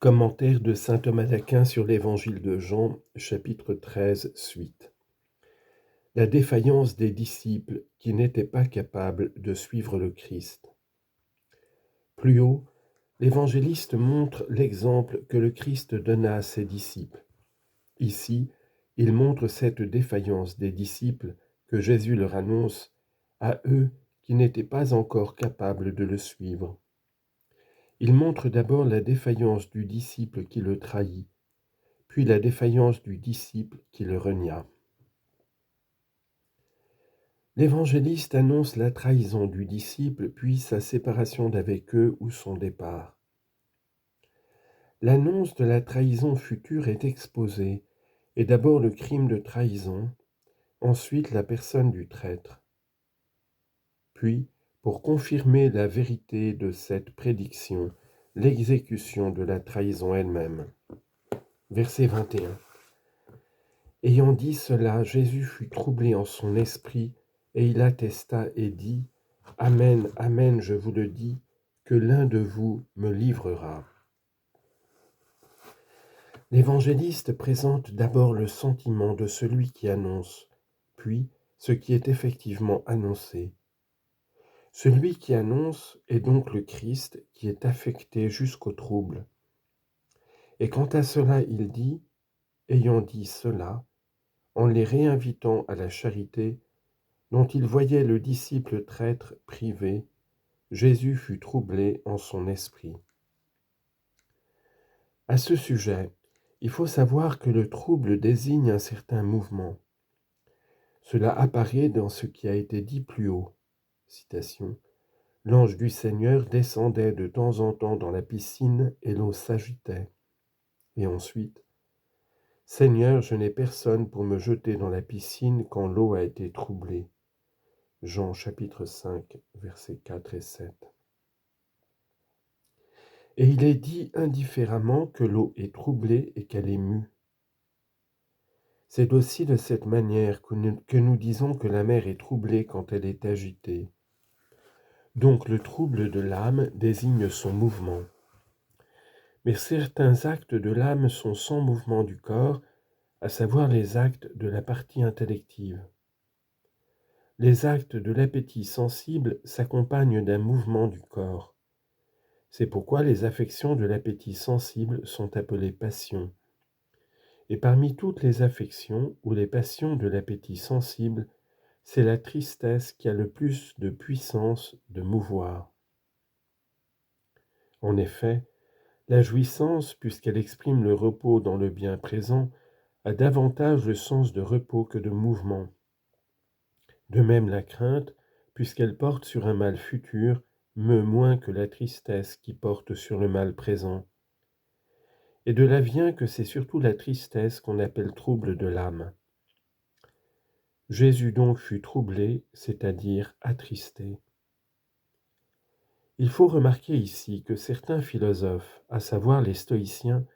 Commentaire de saint Thomas d'Aquin sur l'Évangile de Jean, chapitre 13, suite. La défaillance des disciples qui n'étaient pas capables de suivre le Christ. Plus haut, l'évangéliste montre l'exemple que le Christ donna à ses disciples. Ici, il montre cette défaillance des disciples que Jésus leur annonce à eux qui n'étaient pas encore capables de le suivre. Il montre d'abord la défaillance du disciple qui le trahit, puis la défaillance du disciple qui le renia. L'évangéliste annonce la trahison du disciple, puis sa séparation d'avec eux ou son départ. L'annonce de la trahison future est exposée, et d'abord le crime de trahison, ensuite la personne du traître. Puis, pour confirmer la vérité de cette prédiction, l'exécution de la trahison elle-même. Verset 21. Ayant dit cela, Jésus fut troublé en son esprit, et il attesta et dit : Amen, amen, je vous le dis, que l'un de vous me livrera. L'évangéliste présente d'abord le sentiment de celui qui annonce, puis ce qui est effectivement annoncé. Celui qui annonce est donc le Christ qui est affecté jusqu'au trouble. Et quant à cela, il dit, ayant dit cela, en les réinvitant à la charité, dont il voyait le disciple traître privé, Jésus fut troublé en son esprit. À ce sujet, il faut savoir que le trouble désigne un certain mouvement. Cela apparaît dans ce qui a été dit plus haut. Citation. L'ange du Seigneur descendait de temps en temps dans la piscine et l'eau s'agitait. Et ensuite, Seigneur, je n'ai personne pour me jeter dans la piscine quand l'eau a été troublée. Jean chapitre 5, versets 4 et 7. Et il est dit indifféremment que l'eau est troublée et qu'elle est mue. C'est aussi de cette manière que nous disons que la mer est troublée quand elle est agitée. Donc le trouble de l'âme désigne son mouvement. Mais certains actes de l'âme sont sans mouvement du corps, à savoir les actes de la partie intellective. Les actes de l'appétit sensible s'accompagnent d'un mouvement du corps. C'est pourquoi les affections de l'appétit sensible sont appelées passions. Et parmi toutes les affections ou les passions de l'appétit sensible, c'est la tristesse qui a le plus de puissance de mouvoir. En effet, la jouissance, puisqu'elle exprime le repos dans le bien présent, a davantage le sens de repos que de mouvement. De même la crainte, puisqu'elle porte sur un mal futur, meut moins que la tristesse qui porte sur le mal présent. Et de là vient que c'est surtout la tristesse qu'on appelle trouble de l'âme. Jésus donc fut troublé, c'est-à-dire attristé. Il faut remarquer ici que certains philosophes, à savoir les stoïciens,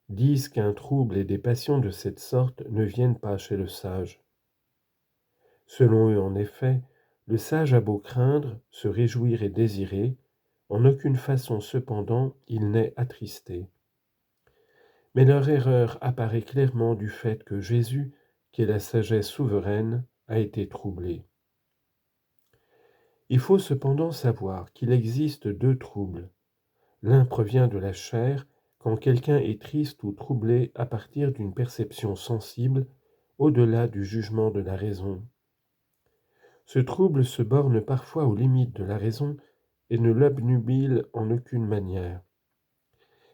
disent qu'un trouble et des passions de cette sorte ne viennent pas chez le sage. Selon eux, en effet, le sage a beau craindre, se réjouir et désirer, en aucune façon cependant il n'est attristé. Mais leur erreur apparaît clairement du fait que Jésus, qui est la sagesse souveraine, a été troublé. Il faut cependant savoir qu'il existe deux troubles. L'un provient de la chair, quand quelqu'un est triste ou troublé à partir d'une perception sensible, au-delà du jugement de la raison. Ce trouble se borne parfois aux limites de la raison et ne l'obnubile en aucune manière.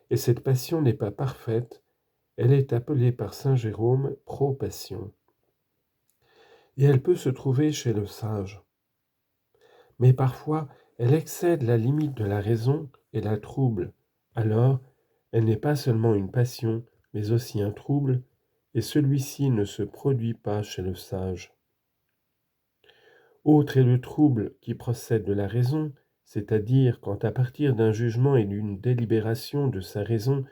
Et cette passion n'est pas parfaite, elle est appelée par saint Jérôme pro-passion. Et elle peut se trouver chez le sage. Mais parfois, elle excède la limite de la raison et la trouble. Alors, elle n'est pas seulement une passion, mais aussi un trouble, et celui-ci ne se produit pas chez le sage. Autre est le trouble qui procède de la raison, c'est-à-dire quand à partir d'un jugement et d'une délibération de sa raison,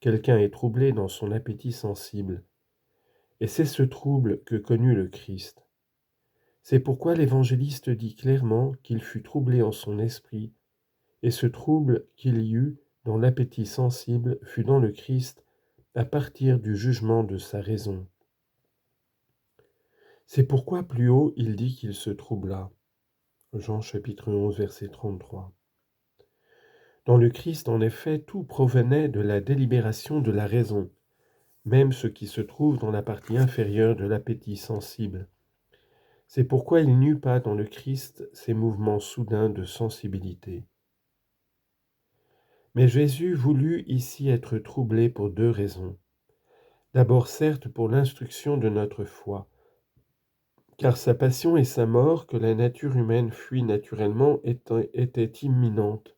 quelqu'un est troublé dans son appétit sensible. Et c'est ce trouble que connut le Christ. C'est pourquoi l'évangéliste dit clairement qu'il fut troublé en son esprit, et ce trouble qu'il y eut dans l'appétit sensible fut dans le Christ à partir du jugement de sa raison. C'est pourquoi plus haut il dit qu'il se troubla. Jean chapitre 11 verset 33. Dans le Christ, en effet, tout provenait de la délibération de la raison, même ce qui se trouve dans la partie inférieure de l'appétit sensible. C'est pourquoi il n'y eut pas dans le Christ ces mouvements soudains de sensibilité. Mais Jésus voulut ici être troublé pour deux raisons. D'abord, certes, pour l'instruction de notre foi, car sa passion et sa mort, que la nature humaine fuit naturellement, étaient imminentes.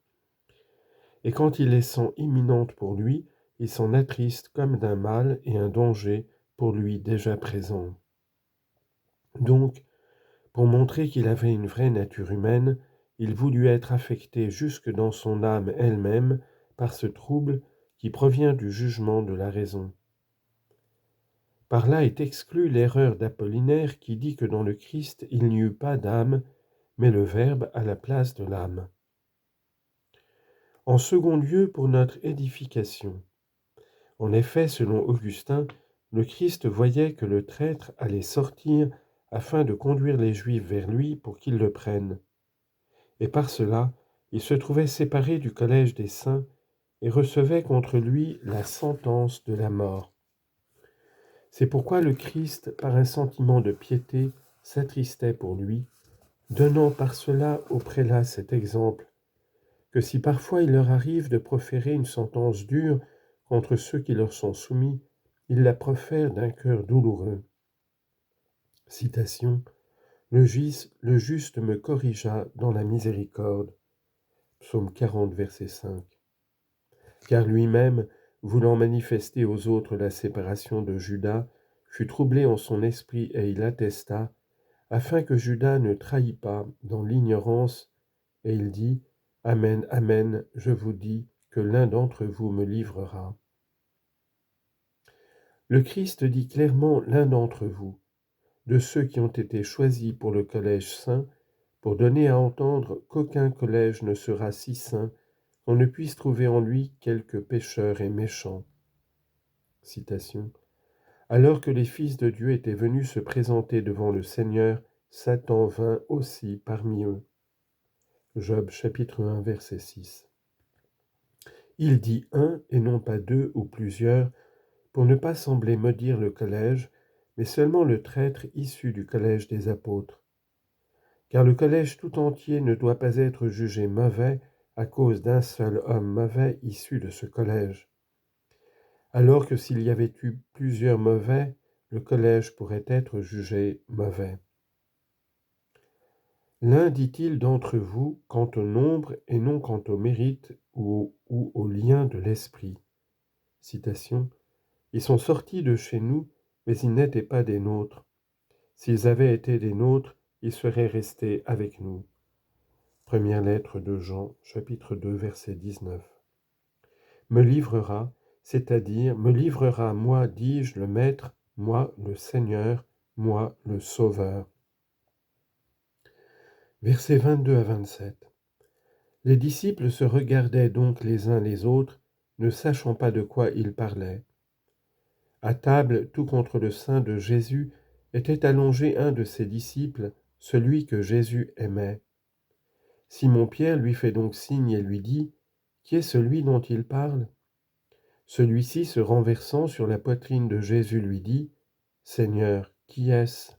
Et quand il les sent imminentes pour lui, il s'en attriste comme d'un mal et un danger pour lui déjà présent. Donc, pour montrer qu'il avait une vraie nature humaine, il voulut être affecté jusque dans son âme elle-même par ce trouble qui provient du jugement de la raison. Par là est exclue l'erreur d'Apollinaire qui dit que dans le Christ il n'y eut pas d'âme, mais le Verbe à la place de l'âme. En second lieu, pour notre édification. En effet, selon Augustin, le Christ voyait que le traître allait sortir afin de conduire les Juifs vers lui pour qu'ils le prennent. Et par cela, il se trouvait séparé du collège des saints et recevait contre lui la sentence de la mort. C'est pourquoi le Christ, par un sentiment de piété, s'attristait pour lui, donnant par cela aux prélats cet exemple, que si parfois il leur arrive de proférer une sentence dure contre ceux qui leur sont soumis, ils la profèrent d'un cœur douloureux. Citation. Le juste me corrigea dans la miséricorde. Psaume 40, verset 5. Car lui-même, voulant manifester aux autres la séparation de Judas, fut troublé en son esprit et il attesta, afin que Judas ne trahît pas dans l'ignorance, et il dit, Amen, Amen, je vous dis que l'un d'entre vous me livrera. Le Christ dit clairement l'un d'entre vous, de ceux qui ont été choisis pour le collège saint, pour donner à entendre qu'aucun collège ne sera si saint qu'on ne puisse trouver en lui quelque pécheur et méchant. Citation. Alors que les fils de Dieu étaient venus se présenter devant le Seigneur, Satan vint aussi parmi eux. Job chapitre 1 verset 6. Il dit un et non pas deux ou plusieurs, pour ne pas sembler maudire le collège, mais seulement le traître issu du collège des apôtres. Car le collège tout entier ne doit pas être jugé mauvais à cause d'un seul homme mauvais issu de ce collège. Alors que s'il y avait eu plusieurs mauvais, le collège pourrait être jugé mauvais. L'un dit-il d'entre vous quant au nombre et non quant au mérite ou au lien de l'esprit. Citation. Ils sont sortis de chez nous, mais ils n'étaient pas des nôtres. S'ils avaient été des nôtres, ils seraient restés avec nous. Première lettre de Jean, chapitre 2, verset 19. Me livrera, c'est-à-dire me livrera, moi, dis-je, le Maître, moi, le Seigneur, moi, le Sauveur. Versets 22 à 27. Les disciples se regardaient donc les uns les autres, ne sachant pas de quoi ils parlaient. À table, tout contre le sein de Jésus, était allongé un de ses disciples, celui que Jésus aimait. Simon-Pierre lui fait donc signe et lui dit, « Qui est celui dont il parle ?» Celui-ci, se renversant sur la poitrine de Jésus, lui dit, « Seigneur, qui est-ce »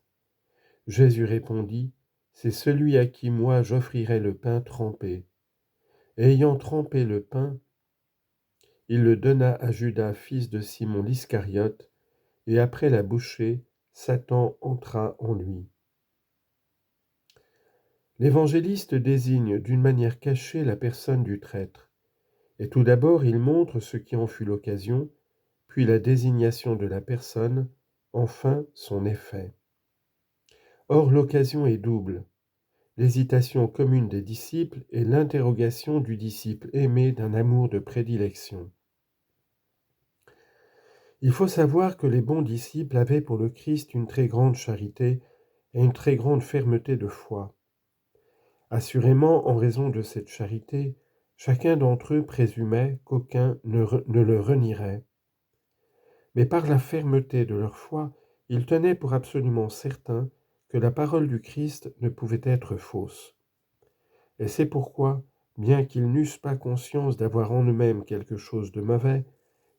Jésus répondit, « C'est celui à qui moi j'offrirai le pain trempé. » Et ayant trempé le pain, il le donna à Judas, fils de Simon l'Iscariote, et après la bouchée, Satan entra en lui. L'évangéliste désigne d'une manière cachée la personne du traître, et tout d'abord il montre ce qui en fut l'occasion, puis la désignation de la personne, enfin son effet. Or l'occasion est double, l'hésitation commune des disciples et l'interrogation du disciple aimé d'un amour de prédilection. Il faut savoir que les bons disciples avaient pour le Christ une très grande charité et une très grande fermeté de foi. Assurément, en raison de cette charité, Chacun d'entre eux présumait qu'aucun ne le renierait. Mais par la fermeté de leur foi, ils tenaient pour absolument certain que la parole du Christ ne pouvait être fausse. Et c'est pourquoi, bien qu'ils n'eussent pas conscience d'avoir en eux-mêmes quelque chose de mauvais,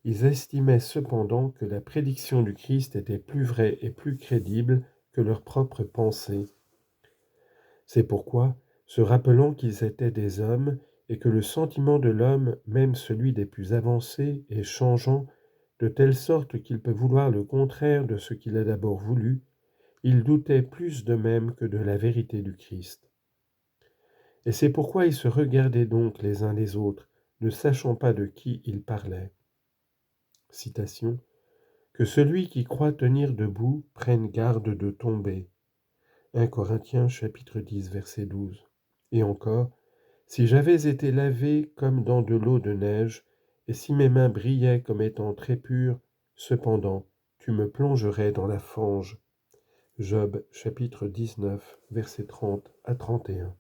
ils estimaient cependant que la prédiction du Christ était plus vraie et plus crédible que leurs propres pensées. C'est pourquoi, se rappelant qu'ils étaient des hommes et que le sentiment de l'homme, même celui des plus avancés, est changeant, de telle sorte qu'il peut vouloir le contraire de ce qu'il a d'abord voulu, ils doutaient plus d'eux-mêmes que de la vérité du Christ. Et c'est pourquoi ils se regardaient donc les uns les autres, ne sachant pas de qui ils parlaient. Citation. Que celui qui croit tenir debout prenne garde de tomber. 1 Corinthiens chapitre 10 verset 12. Et encore, si j'avais été lavé comme dans de l'eau de neige, et si mes mains brillaient comme étant très pures, cependant, tu me plongerais dans la fange. Job chapitre 19 verset 30 à 31.